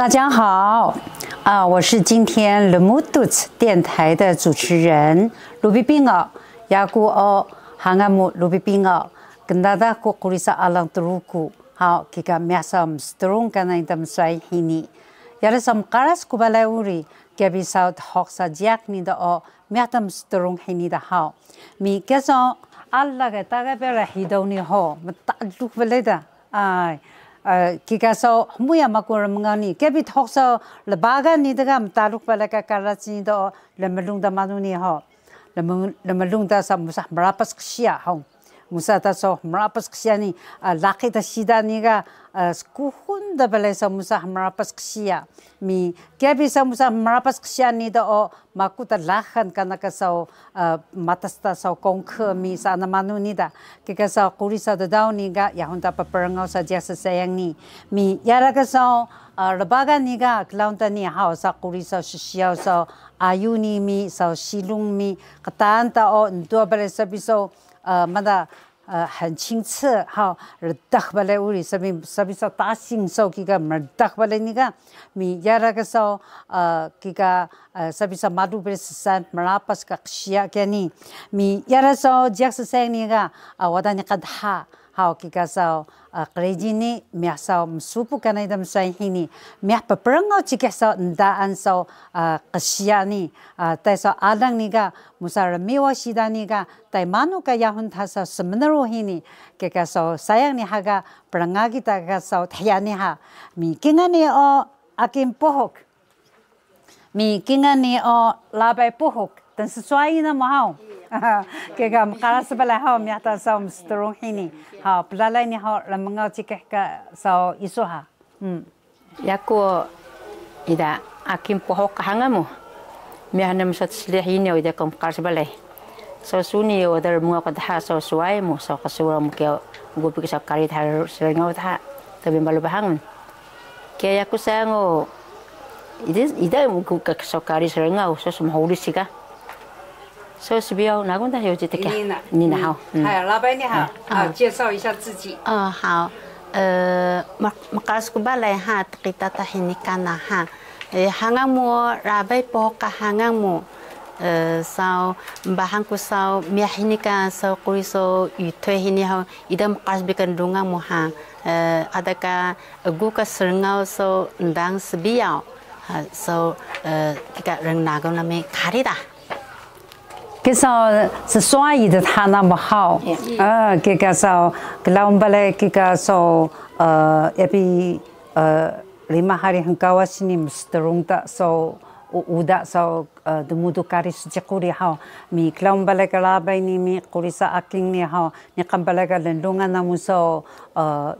大家好，我是今天 Lemudut 电台的主持人卢比宾哦，雅古哦，hangamu卢比宾哦，跟大家过古里萨阿朗德鲁古，好，kita miasam strong karena kita mesai ini. Yara sam karas kubala uri, kita bisa hok sajak ni da o miasam strong ini da hao. Mi keso Allah kita bela hidau ni ho, metaluk beleda, ay. Kita so muya makur mengani, kita hok so lebaga ni da metaluk belaka karas ni da lemelung da manu ni ho, lemelung da sam musah merapas kesia ho. Musa ta so merapas kesia ni laki ta sida ni ga kuhun da bela so musa merapas kesia mi kia bisa musa merapas kesia ni da o maku ta lahan kana ka so matas ta so kongke mi sa na manu ni da kika so kuri sa da daun ni ga ya hunta pa perangau sa jasa sayang ni mi yara ka so lebaga ni ga klaun ta ni hao sa kuri sa sisiao so ayu ni mi so silung mi katan ta o dua bela so biso mada 很清澈哈，redak balai uri sabi so tasing so kika merdak balai ni ka mi yara ka so kika sabi so madu bersesan merapas ka ksia kani mi yara so jak seseng ni ka wadanya kadha ha kika so kreji ni mia so msupu kana idam sai hini mia paperango chika so ndaan so ksia ni tai so adang ni ka musara miwa sida ni ka tai manu ka yahun thasa semenaro hini kika so sayang ni haga peranga kita ka so thayani ha mi kingani o akim pohok mi kingani o labai pohok dan sesuai na mau kika makaras bala ha mi ata so strong hini ha pelalai ni ha lamangau cikeh ka so isu ha yaku ida akim pohok hangamu mi hanam sat slih ini ida kam karas bala so suni odar munga ka dha so suai mu so kasura mu ke gopi ka kari thar serengau tha tabi balu bahang ke yaku sango ida mu ka so kari serengau so sum holi siga so sibio nagonda yoji teke nina hao hai labai ni ha 介绍一下自己好makaras ko balay ha kita tahini kana ha hangamu rabai po ka hangamu sau bahang ko sau miyahini ka sau kuri so itwe hini ha idam makaras bikan dunga mo ha adaka gu ka serngau so ndang sibio so kita reng nagaw na me karida Kisah sesuai的他那么好，kita so kalau balik kita so epi 5 hari hangkawa sini mesti tak so udah so demudu kari sejak kuri hao mi kalau balik labai ni mi kuri sa aking ni hao ni kan balik lendungan namu so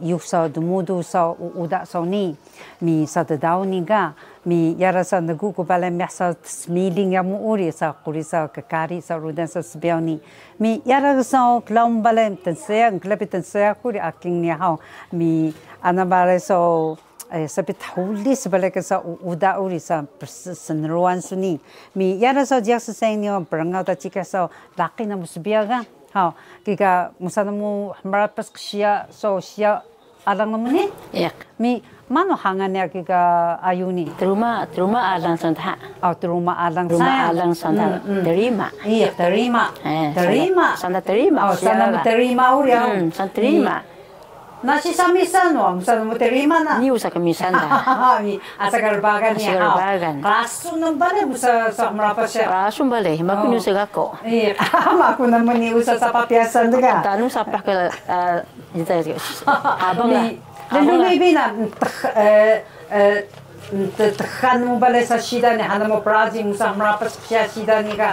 yuk so demudu so udah so ni mi sa tedau ni ga mi yara sa nagu ko bala mi sa smiling ya mu uri sa kuri sa kakari sa rudan sa sbiao ni mi yara sa klaum bala tensea nglapi tensea kuri aking ni hao mi anabare so sabi tahuli sebalik sa uda uri sa senruan suni mi yara sa jak seseng ni berangau ta chika sa laki na musbiya ga ha kika musana mu merapas ksia so sia alang namu ni mi mano hangannya kika ayuni teruma alang santha teruma alang santha terima iya terima santa terima sana terima uri santa terima nasi samisan no sana mo terima na ni usa kamisan da asakar bagan ni kasu nang bale musa sa merapas siya kasu bale maku ni usa ko iya maku naman ni usa sa papiasan daga tanu sapah ke abang Lalu maybe na takhan mo bala sa sida ni hana mo praji musa merapas siya sida ni ka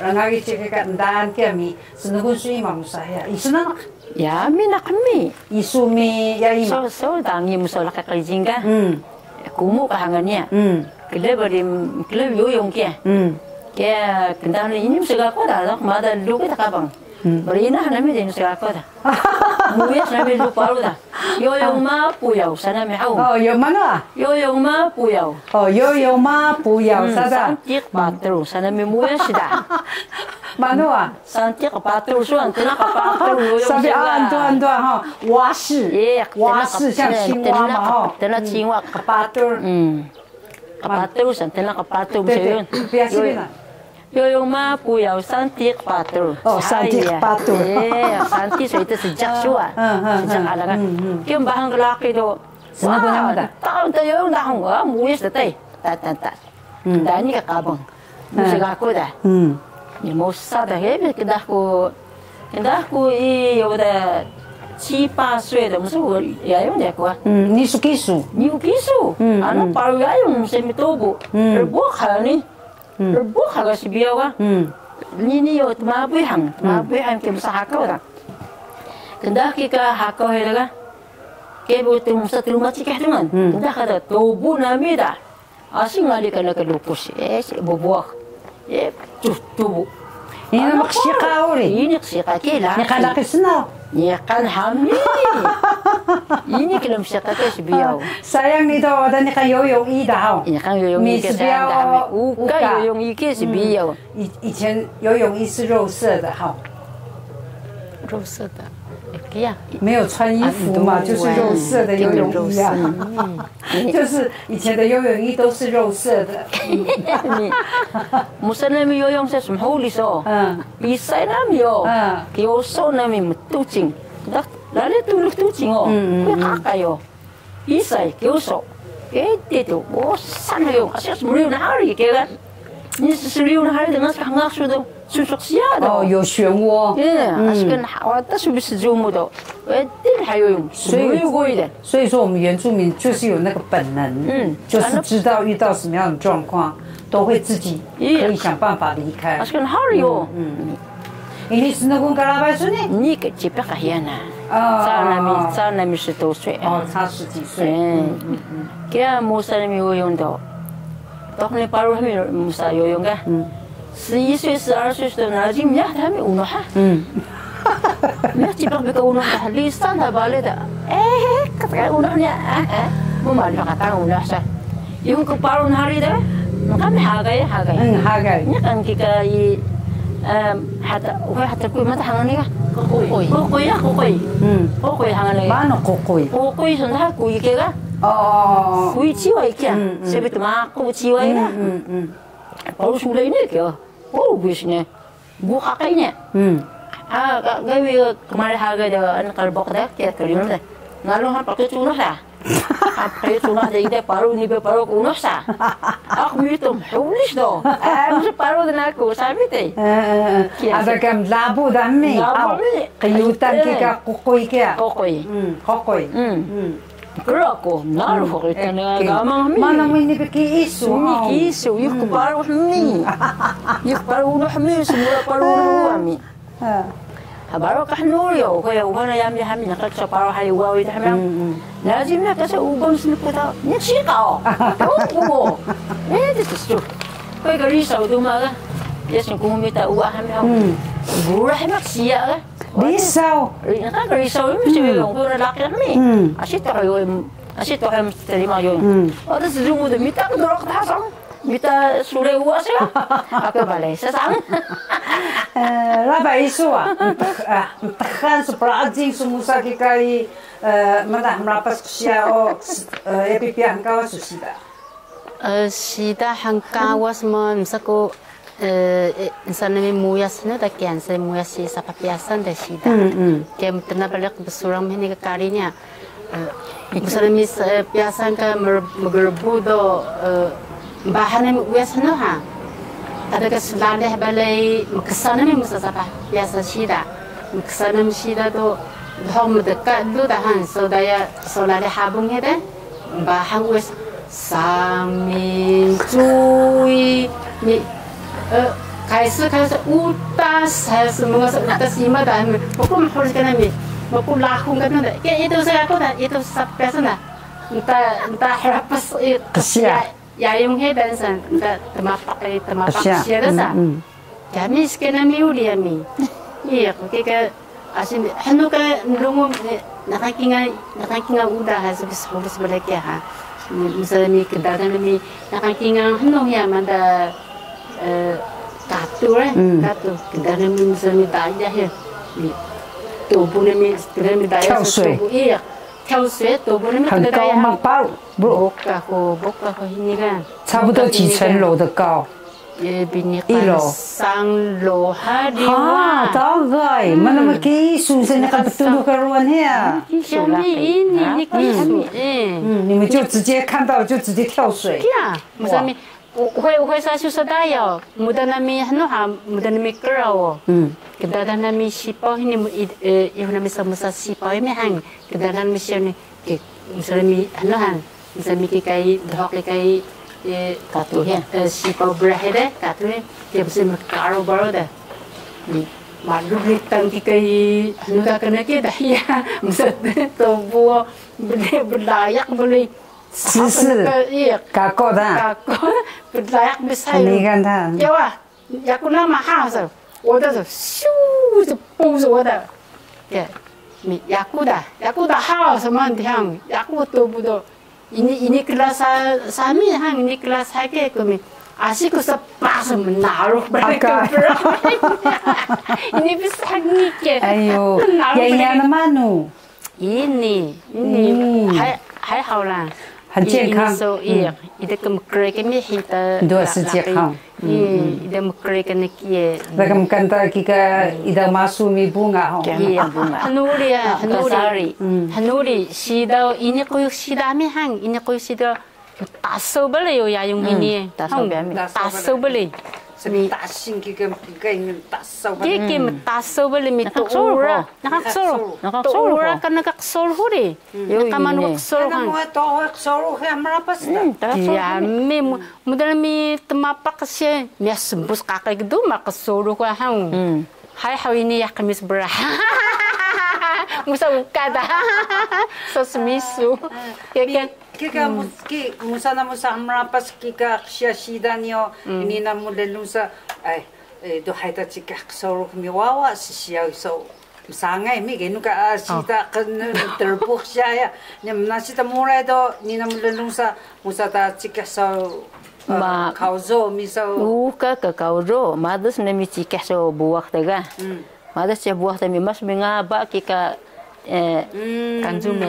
rangagi cike ka ndaan kami senugun sui ma musa ya isuna ya mi nakmi isu mi ya ima so dangi musa la ka jinga kumu ka hangania kle yo yong ke kendan ini musa ko da ma da lu ka bang Berina namin din sa ako da. Muyas namin luparu da. Yoyong ma puyaw sa namin hau. Oh, yung mana? Yoyong ma puyaw. Oh, yung ma puyaw sa da. Santik patro sa namin muyas da. Mano ah? Santik patro suan tina ka patro yoyong. Sabi ando ha. 蛙式， 蛙式像青蛙嘛哈。 tina青蛙ka patro. Kapatro san tina kapatro sa yun. Yoyong ma puyaw santik patro. Oh, santik patro. Santik so ito sejak suwa. Sejak alangan. Kaya bahang lalaki do. Sinabi naman da. Taon tayo yung dahong muyas na tayo. Ta. Dani kakabang. Musik ako da. Ni mosa da hebe kedah ko iyo da 7、8岁的，我说我也用这个。你是技术？你有技术？啊，那包也用什么多不？而不好呢？而不好个是比较啊。你有嘛不行？嘛不行，给不是hakau dah. Kendah kita hakau he dah. Ke butuh masa rumah cikah dengan. Kendah kada tubuh nami dah. Asing ali kana ke lupus. Bubuah. Tubuh. Ini maksika ori. Ini maksika kela. Ni kana kisna. Ni kan hamil. Ini kelam maksika ke sebiau. Sayang ni dah ada ni kayoyong i dah. Ini kan yoyong i ke sayang dah hamil. Uka yoyong i ke sebiau. 以前游泳衣是肉色的哈。肉色的。没有穿衣服嘛，就是肉色的游泳衣啊。就是以前的游泳衣都是肉色的。Musa namin yoyong sa sumhuli so. Bisay namin yo. Kiyoso namin matuching. Lali tulog tuching o. Kakayo. Bisay, kiyoso. Kaya dito, sana yung asas muriw na hari. Kaya ni suriw na hari dengan kahangak sudo. 哦，有漩涡。所以说我们原住民就是有那个本能，就是知道遇到什么样的状况，都会自己可以想办法离开。Ini senang kalabai sini? Ni kecil kahiyana. Sa nami 10多岁。哦，差10几岁。Kaya musa nami yoyong do. Tok ni paru kami musa yoyong ka. 11岁、12岁的那人家他们乌诺哈，那基本上乌诺哈，离山的巴勒的，kata乌诺呢，我马上kata乌诺sa，yung keparon hari dah, kami hagay. Hagay. Nya kan kita hatta kuy mata hangan ni ka, kukoy hangan ni. Mano kukoy? Kukoy sunda kuy kaya. Kuy ciway kaya, sebab tu mak kuy ciway na. Paru sulay ni kaya. Oh, bisnya. Buka kayaknya. Gawi kemarin harga dia anak kalbok dah, kita terima dah. Ngalung han pakai cunah dah. Pakai cunah dah ide paru ni be paru kuno sa. Aku mitom hulis do. Mesti paru dan aku sabi teh. Ada kam labu dah ni. Kayutan kita kokoy kaya. Kokoy. Kerako, naruh kita ni gamang mi. Mana mo ini beki isu? Ini isu, yuk paru mi. Yuk paru mi, semua paru mi. Baru kah nuriyo, kaya wana yam yam ni nakak sa paru hari wawi dah mi. Lazim na kasi ubang sinipota, ni chikao. Tahu itu tu. Kaya risau tu maga. Yes, kung mita uah kami. Burah mak siya. Risau. Kan risau ini mesti yung kung lalaki kami. Asyik tayo mesti terima yung. Ada sejumlah tu mita aku dorong tasang. Mita sore uas ya. Aku balai sesang. Laba isu takkan seperti semua kali mana merapas sia epipian kau susida. Sida hangkawas mo misalku sana may muyas na da kian sa muyas si sa papiasan da sida. Kaya tena balik besurang meni ka karinya. Misalnya mis piasan ka magerbudo bahan na muyas na ha. Ada ka sulade balay makasana mi musa sa papiasan sida. Makasana mi sida do hom dekat do dahan so daya sulade habung hede bahan wes sami cui ni 开始乌达还是么个乌达西嘛的，不过我们跟他们，不过拉红跟他们，itu saya aku dah itu sampai sana, entah harapas ya yang hedan san, entah temapak siapa dah. Kami sekarang miuli kami, iya kita asin hanuka nunggu nakakinga udah habis sebelah kia misalnya mi kedatangan mi nakakinga hanung ya mana katu katu kedatangan mi misalnya daya ya mi tubuhnya mi sebenarnya mi daya tubuh iya 跳水多不那么很高吗？不高ini kan 差不多几层楼的高。1楼3楼还的哇，大概mana maki susah nak betul keruan ya？ 小米你你们就直接看到就直接跳水。misalnya会啥就是大哟，muda nami hanu ha muda nami kerau. Kita dah nami sipau ini yang nami sama sipau ini hang. Kita dah nami siapa ni? Misalnya mi hanu hang. Misalnya mi kai dahok kai katu ya. Sipau berada katu ni dia mesti kerau baru dah. Malu ni tang kai hanu dah kena kita dah ya. Misalnya tubuh berlayak boleh. 姿势，搞过的，你看他，有啊，要不那么好是，我的是咻就不是我的，对，你要不的好什么样，要不多不多，ini kelas sami hang ini kelas hake kami asik usah pas menaruh mereka ini bisa ngike, ayo, yang mana? ini 还好啦。 很健康。iya, ida kemkere kami hita. Dua sejak. Ida mkere kami kia. Lagam kanta kita ida masuk mi bunga. Iya, hanuri. Sida ini koyo sida mi hang, ini koyo sida taso beli yo ya yung ini. Taso beli. Semi tasing kita ingin taso beli. Kita taso beli mi tu ura. Ura kan nakaksor huri. Nakaman waksor hang. Ya mi mudah mi temapak siya. Mi sembus kakak itu makasor ko hang. Hai hau ini ya kamis berah. Musa ukada. Sosmisu. Kika musa merapas kika sidanio ini namu lelusa do haita cika sorok miwawa siya so sangai mi genu ka sida kan terbuk siya nem nasita mulai do ni namu lelusa musa ta cika so kauzo miso uka ka kauzo madas nemi cika so buak tega madas ya buak temi mas mengaba kika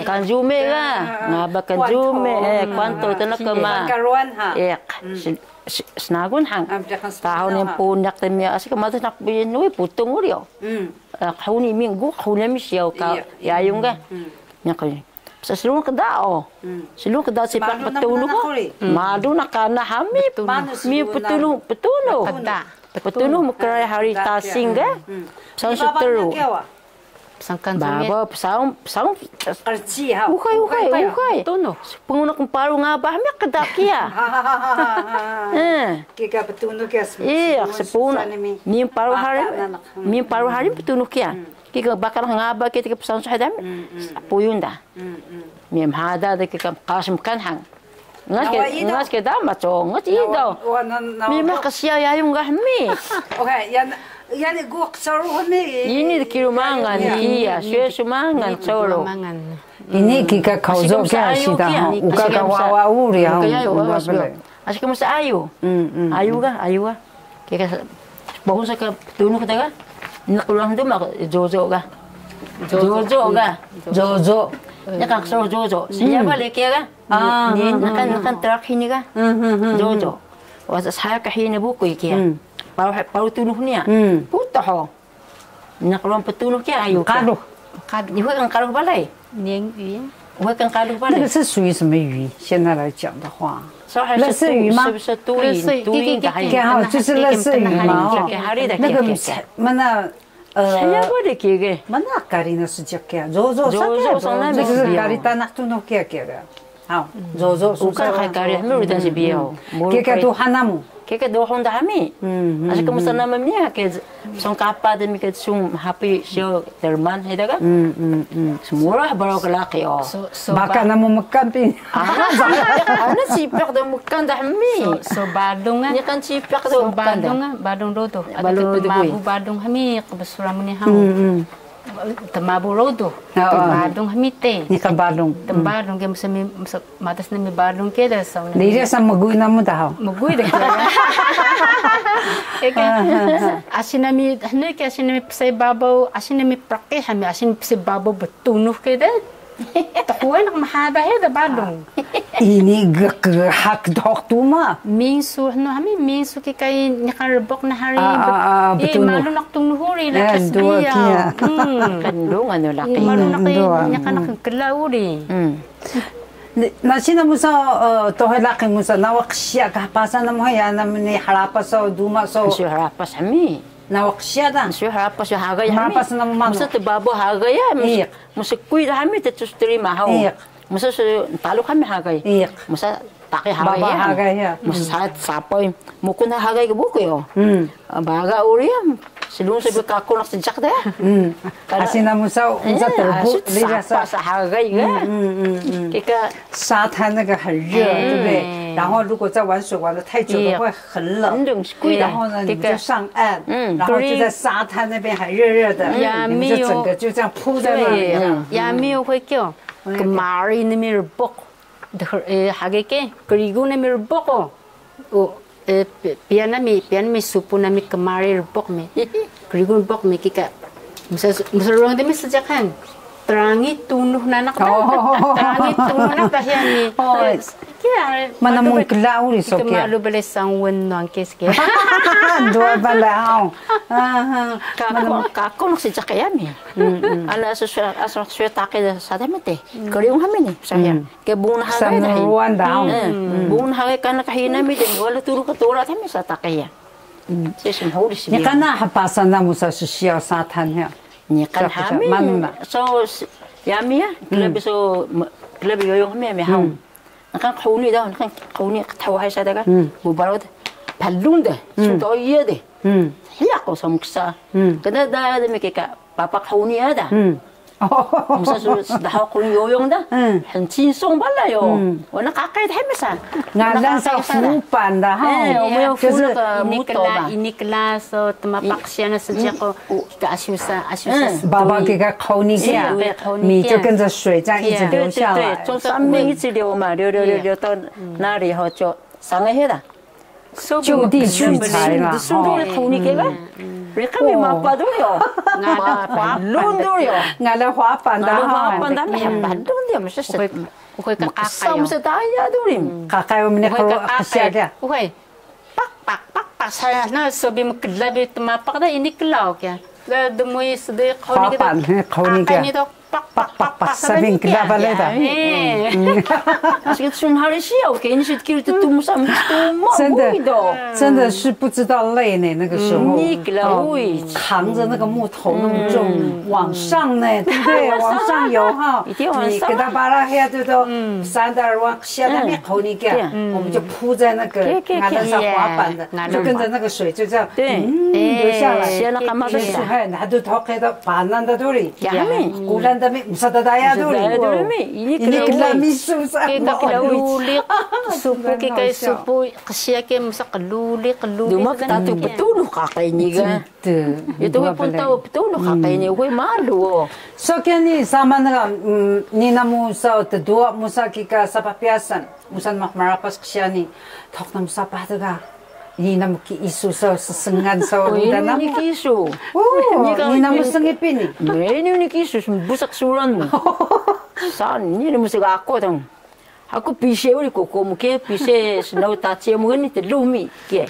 kanjume lah ngaba kanjume kwanto tanak kema snagun hang tahun yang pundak temi asik kemarin nak binui putung urio kahuni minggu kahuni misiau ka yayung ka nyakoi seluruh kedao sepak petulu ko madu nakana hami mi petulu petulu mukrai hari tasing ka sang seteru Sangkan baba pesang kerci ha ukai tono pengguna kemparu ngabah mek kedakia kika petunu kia iya sepuna mi paru hari petunu kia kika bakal ngabah kita pesang sahadam puyunda mi hada de kika kasem kan hang ngas ke dama chong ngas ido mi mak sia yayung gahmi okay yani gua soro ni ini kilo mangan iya susu mangan soro ini kika kauzo kya sida uka kawawa uri ha asik mas ayu ga kika bahun sa ka tunu ka nakulang do mak jojo ga nakak soro jojo siya balik ya ga ni nakan trak hini ga jojo wasa saya ka hini buku kia paru tunuh ni putah ho nak ruang petunuh kia ayu kaduh你会跟kaduh balai 鲶鱼我会跟kaduh balai 那个是属于什么鱼现在来讲的话乐色鱼吗是不是都应该好就是乐色鱼嘛那个mana saya boleh kira mana karina sejak kia zozo sana这个kari tanah tunuh kia hao zozo bukan kari kami udah sih biau kika tu hanamu Kaya doon dami. Asa ka musta naman niya kaya song kapa dami kaya sung happy siya terman hida ka. Semua baru kelaki oh. Baka na mo magkamping. Ano sipak daw mukan dami. So badong nga. Niya kan sipak daw mukan badong nga, badong rodo. Badong rodo mabu badong hami kabasura mo ni hao. Tamabu rodo. Badong hami te. Ni ka badong. Badong kaya matas na mi badong kaya sa una. Dili sa maguy na mo daw. Maguy da kaya. Asin nami hanay kaya asin nami pasay babaw, asin nami praktis hami asin pasay babaw betunuh kaya. Takuan nak mahaba da badong. Ini hak dok tuma. Minsu no hami minsu ki kay nakarbok na hari. Betunuh. Malu nak tungnuhuri lakas dua dia. kia. Kandung ano laki. Malu nak nakakalauri. Na sina mo sa tohe laki mo sa nawaksya kahapasa na mo ya na ni harapa sa duma sa Siya harapas hami. nawaksya da. Siya harapas siya hagay hami. Harapas na mo mano. Musa tebabo hagay ya. Musa kuy hami tetus terima hau. Musa talo kami hagay. Musa taki hagay ya. Hagay ya. Musa sapoy mukun hagay ke buku yo. Baga uriam. Silung sabi kako nak sejak dah. Asina mo sa unsa terbu liga sa sa hagay ga. Kika 沙滩那个很热，对不对？然后如果在玩水玩的太久了会很冷，然后呢你们就上岸，然后就在沙滩那边还热热的，你们就整个就这样铺在那里。也没有会叫个马儿那边爆，hagay ke kerigo na mir boko. O pian mi supu na mi kemari bok mi. Kerigo bok mi kika. Musa ruang demi sejakan. Terangi tunuh nanak dah. Terangi tunuh nanak dah yang ni. Mana mung kelau ni sok ya. Kemalu boleh sangwen nuang kes ke. Dua balau. Kako nak sejak ya mi. Ala sesuai takai sada mete. Keriung kami ni saya. Ke bun hagai dah. Samuan dah. Bun hagai kana kahina mi deng wala turu ketura kami sa takai ya. Sesim hau di sini. Ni kana hapasan na musa susia sa tan ya. Ni kan kami. So yami ya. Kelebih yoyong kami mi hau. Nakan kauni dah, nakan kauni tahu hai sada kan. Bubarot palung dah. Sudah iya deh. Hiyak ko sa muksa. Kada dah mi kika papa kauni ada. Musa dah kauni yoyong dah. 很轻松罢了哟。我那卡开太没啥。ngalan sa fupan dah ha. 我们要付那个 ini 木头吧。 kelas so temapak siya na sejak ko ka asyusa Baba 给个口你下，米就跟着水这样一直流下来。对，从上面一直流嘛，流到那里以后就上来去了。就地取材了。 수도를 돈이 개가? 그러니까 마빠도요. 마빠론도요. ngalan 滑板的哈。 마빠다면 마빠론도요. 무슨 Ukoy kakakayo. 싸움서 다야 도림. kakay mo ni ko siya dia. Ukoy. Pak saya na sabi mo kidlabi tumapak da ini kelaw kya. La dumoy sede kauni kita. Kauni kya. Pak sabing kidlaba leda. 아직 좀 하리시야. 괜히 시키를 때 tumsam tummo. 真的是不知道累呢，那个时候。扛着那个木头那么重，往上呢，对不对？往上游哈。你给他把它下就到山的往下那边口你干，我们就铺在那个岸上滑板的，就跟着那个水就这样流下来。就是还拿着头开到板那的兜里，古兰的没不晓得大家兜里，你个拉米是不是？ Kalulik supu kay supu kasi kay musa kalulik Dumak tato betul kakay niga. Itu we punta betul kakay ni we malu. So kaya ni sama na ni na musa te dua musa kika sa papiasan musan marapas kaya ni tok na musa pa daga. Ni na mo ki isu sa sengan sa uda na Ni kisu. Ni na mo sangipin ni. Ni kisu busak suran mo. Saan ni mo siga ako tang. Aku pishe uri koko muke pishe snow tachi mugani te lumi ke.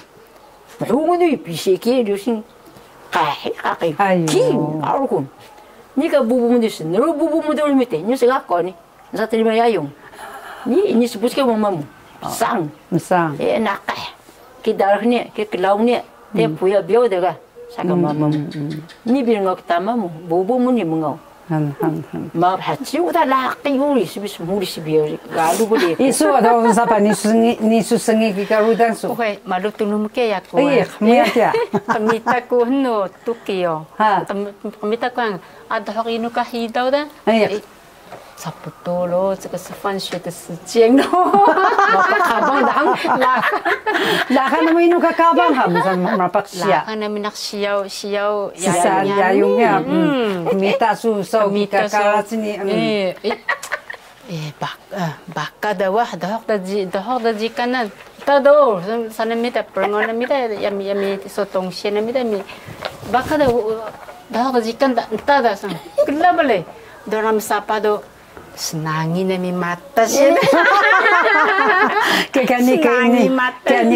Mahungu ni pishe ke dusin kai ki arukun. Ni ka bubu mu dusin no bubu mu dol mite ni siga ko ni. Sa terima yayong. Ni sebut ke mamamu. Sang. Nakai. Ki darah ni ke kelau ni te puya bio daga saka mamamu. Ni bir ngok tamamu bubu mu ni mengau. ما بحتي ودا لا قيوري سبيس موري سبيو قالوا بلي Isu ada siapa ni susengi kita rudan su. Oke, malu tu nung ke ya ko. Iya, mia kia. Kamita ko no tukio. Ha. Kamita ko ang ada hok inu ka hidaw da. Iya. 差不多咯，这个是放学的时间咯。我把卡邦当拉， Lakan naman inu kakabang ha, musan mapak 拉 siya. 看那边那siau Sisa yayung ya. Mita su sau kita karat sini. baka da wah da hok da ji kana tado sana mita perngon mita yami sotong siena mita mi baka da hok da ji kan tada san kila bale doram sapado senangin mi mata siya. Kaya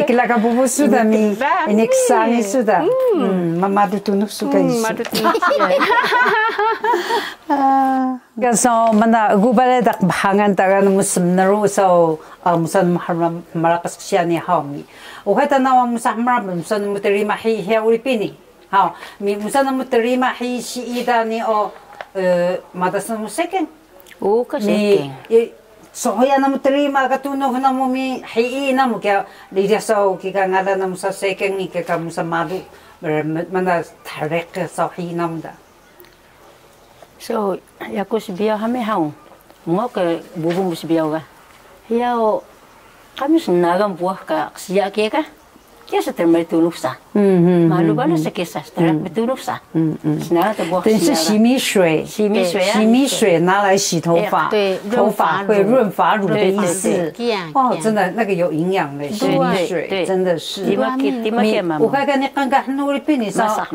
kila ka bubu sudah mi. Ini kesani sudah. Mamadu tunuk suka isu. So mana gubale dak bahangan tagan musam naru so musan marakas siya ni hami. Ukata nawa musam musan muterima hi uripini. Ha mi musan muterima hi si ida ni o madasan museken. O kasi so hoya na mo terima katunog na mo mi hii na mo kaya liya so kika ngala na mo sa second ni kika mo sa malu mana tarek sa hii na mo da. So ako si biya kami hao mo ka bubong si biya ka hiyaw kami sinagang buah ka siya ka kaya sa termay tulog sa malu ba na sa kisa sa termay tulog sa sinagang ta buah siya 是洗米水，洗米水拿来洗头发，头发会润发乳的意思。哦，真的那个有营养的洗米水，真的是。我看看你刚刚努力比你少。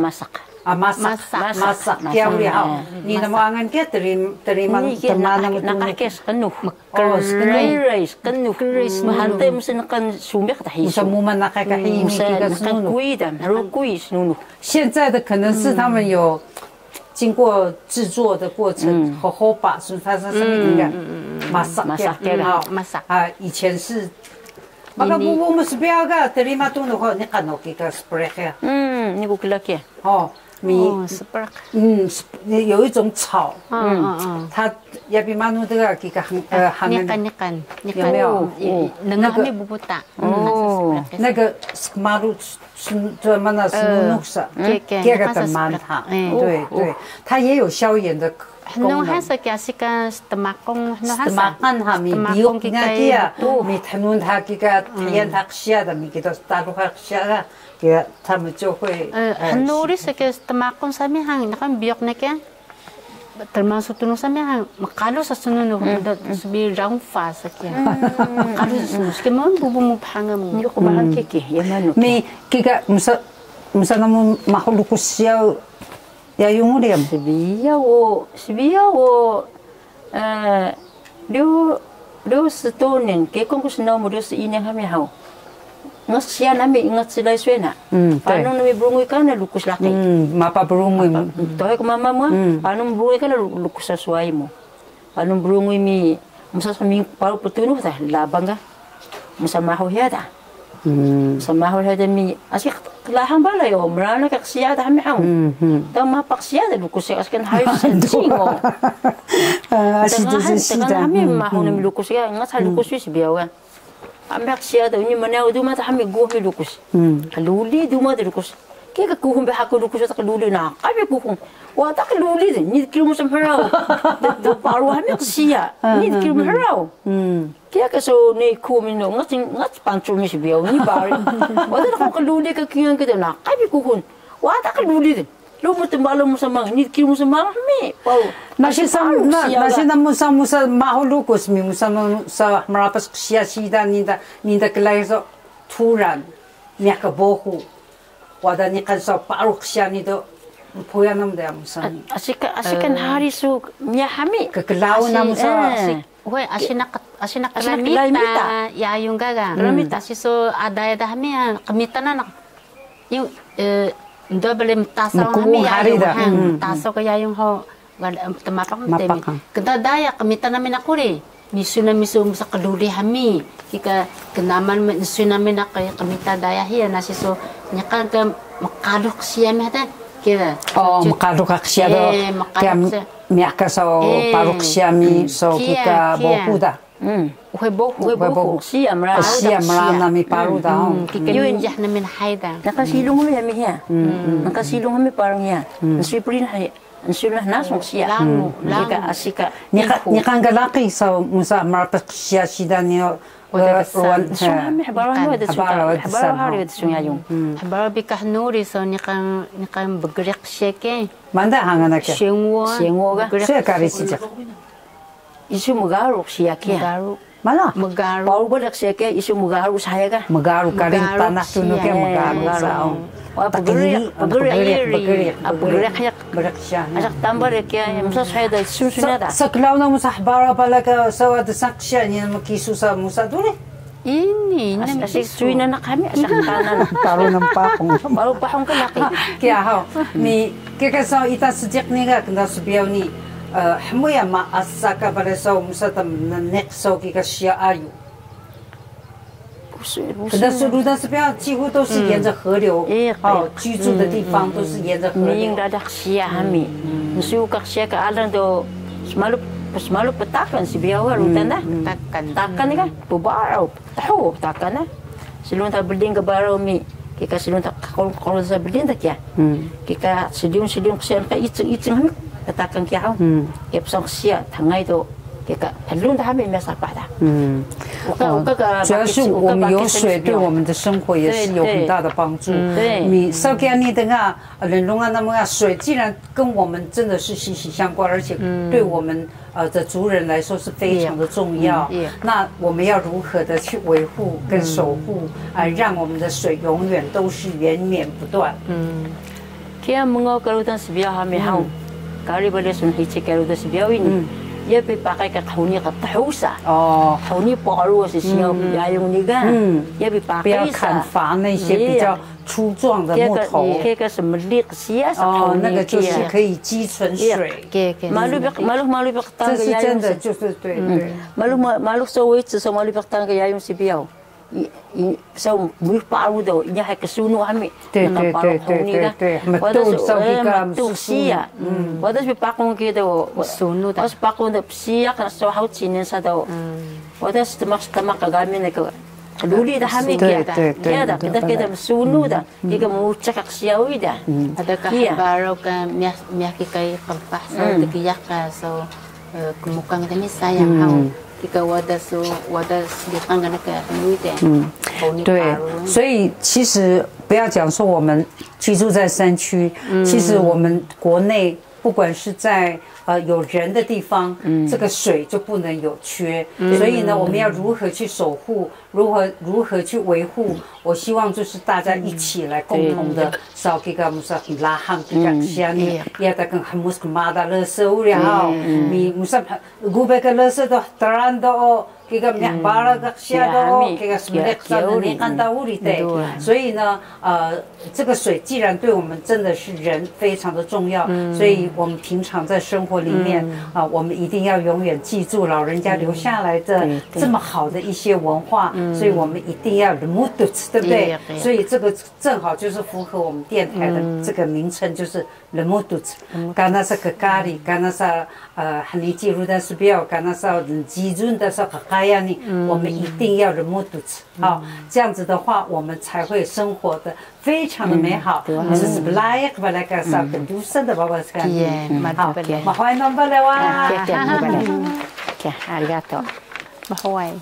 masak kaya uli hao ni na mo angan kaya terima temana mo nakakes kanu rice kanu mahante mo sa nakan sumek tahi sa mo man nakakahimi kika sununu 现在的可能是他们有经过制作的过程和后把是它是什么应该 masak以前是 Maka bubu mo sa biyaga, terima tuno ko, ni kano kika spray kaya. 你不可以。 哦，有一种草，它也比马努这个给个行有没有？那个不不大，那个马路这么那是努啥，这个的蛮好，对对，它也有消炎的。 Nung hasa kaya sika stemakong stemakon ha mi biok nga kia mi tanun ha kika tiyan ha ksya da mi kita talu ha ksya da kaya tamu jo hui hanuri sika stemakong sami hang nakan biok na kaya termasuk tunung sami hang makalo sa sunun sabi round fast kaya makalo sa sunun sika mo bubu mo pangam ni ko mahal kiki yaman mi kika musa namu mahulukus siya ya yung uliam sibiya wo do stonen ke kung gusto na mo do sa inang kami haw ngas siya nami ingat sila suena paano nami brungoy ka na lukus laki mapabrungoy mo tohe ko mama mo paano brungoy ka na lukus sa suway mo paano brungoy mi masasami paro putuno ta labang ka masamaho hiyata masamaho hiyata mi asik lahan balay o marana ka siyada kami haw tama pak siyada lukus siya askan hayo sensing o tangan kami maho nami lukus siya ngas ha lukus siya biyawan ambek siyada ni manaw duma ta kami guhi lukus kaluli duma de lukus kaya kuhum be hakku lukus ta kaluli na kami kuhum wa ta kaluli de ni kilo mo sa haraw do paru kami siya ni kilo mo haraw kaya kaso ni kumino ngat pancho mi si biyaw ni bari wa ta kaluli ka kiyan kita na kami kuhum wa ta kaluli de lo mo tembalo mo sa mga ni kilo mo sa mga mi pau nasi namu sa mahulukus mi musa sa marapas siya sida ninda kelai so turan miaka bohu wada ni kan so paruk siya nido poyanam de musa asikan hari su miya hami kekelau namu sa Hoy, asinak lamita ya yung gaga. Lamita siso adaya da hami kamita na yung double tasaw hami ya yung tasaw kaya yung ho temapang temi. Kita daya kamita namin ako rin. Misu sa kaluli hami. Kika kenaman misu namin ako kamita daya hiya na siso nyakan ka makalok siya mata. Kira. Oh, makalok siya do. miaka so paruk siami so kita boku da. Uhe boku. Siam merana mi paru da. Yun jah namin haida. Nakasilong kami kami ya. Nakasilong kami parang ya. Nasuipulin hay. Nasulah nasong siya. Nika asika. Nikan galaki so musa marapak siya sida niyo. Sungami habaraw hari sungayong. Habaraw bikah nuri so nikang bergerak syeke. Manda hangana ke. Siengwo ga. Siya kari sija. Isu mugaruk siya ke. Mala. Mugaru. Paul bolak siya ke isu mugaru saya ga. Mugaru karin tanah tunu ke mugaru sao. Bergerak siya. Asak tambah ya. Musa saya dah susunada. Sekelau na musa habaraw pala ka sawa desak siya niya makisusa musa dure. Ini asik suina na kami asak kanan. Paru ng pakong. Paru pakong ka laki. Kaya ho. Mi kaya sa ita sejak ni ga kena subiaw ni hamuya ma asaka pala sa musa tam na next so kika siya ayu. 可能苏鲁的这边几乎都是沿着河流，居住的地方都是沿着河流。你应该的西啊米，你是有个西个阿兰都semalu petakan si biawa rutan dah. Takkan ni kan, bubarau, tahu takkan dah. Selun tak berding ke barau mi, kita selun tak kalau saya berding tak ya. Kita selun kesian ke itu kami petakan kia. Kita pasang sia tangai tu.主要是我们有水，对我们的生活也是有很大的帮助。你少给你的啊，人龙啊，那么啊，水既然跟我们真的是息息相关，而且对我们的族人来说是非常的重要。那我们要如何的去维护跟守护让我们的水永远都是源源不断。Kia mga kalutan si biya kami hao, kali balik sunhi si kalutan si biya ini. Ya pakai kat huni kat tahusa. Huni paru是需要用那个，也pakai 不要砍伐那些比较粗壮的木头。那个什么力气啊？那个就是可以积存水。malu这是真的，就是对。malu 所谓只是malu tang个要用是比较。so muy paru do inya hay kesuno kami对，metu sia wadas bipakong kita suno das pakong da sia kan so hau chinen sa do wadas tamak kagami na ka luli da kami kita suno da ika mu cakak sia wida ada ka baro ka miaki kai kalpah so tiyak ka so kumukang dami sayang hau一个我的地方的那个路的，对，所以其实不要讲说我们居住在山区，其实我们国内不管是在有人的地方，这个水就不能有缺。所以呢，我们要如何去守护，如何去维护？我希望就是大家一起来共同的，少给个木啥拉汉给个些呢，也得跟汉木斯马达勒色乌了，你木啥古贝个勒色的当然都。Kita bara gaksya do, kita semelek sana你看到屋里的，所以呢，这个水既然对我们真的是人非常的重要，所以我们平常在生活里面我们一定要永远记住老人家留下来的这么好的一些文化，所以我们一定要 lemudut， 对不对？所以这个正好就是符合我们电台的这个名称，就是 lemudut。Karena sekali, karena hani jiru dan sebiau, karena jijun dan sekali。我们一定要 lemudut， 好，这样子的话，我们才会生活的非常的美好。这是不来不来个啥更独生的爸爸看。好，马欢迎不来哇。ありがとう。马欢迎。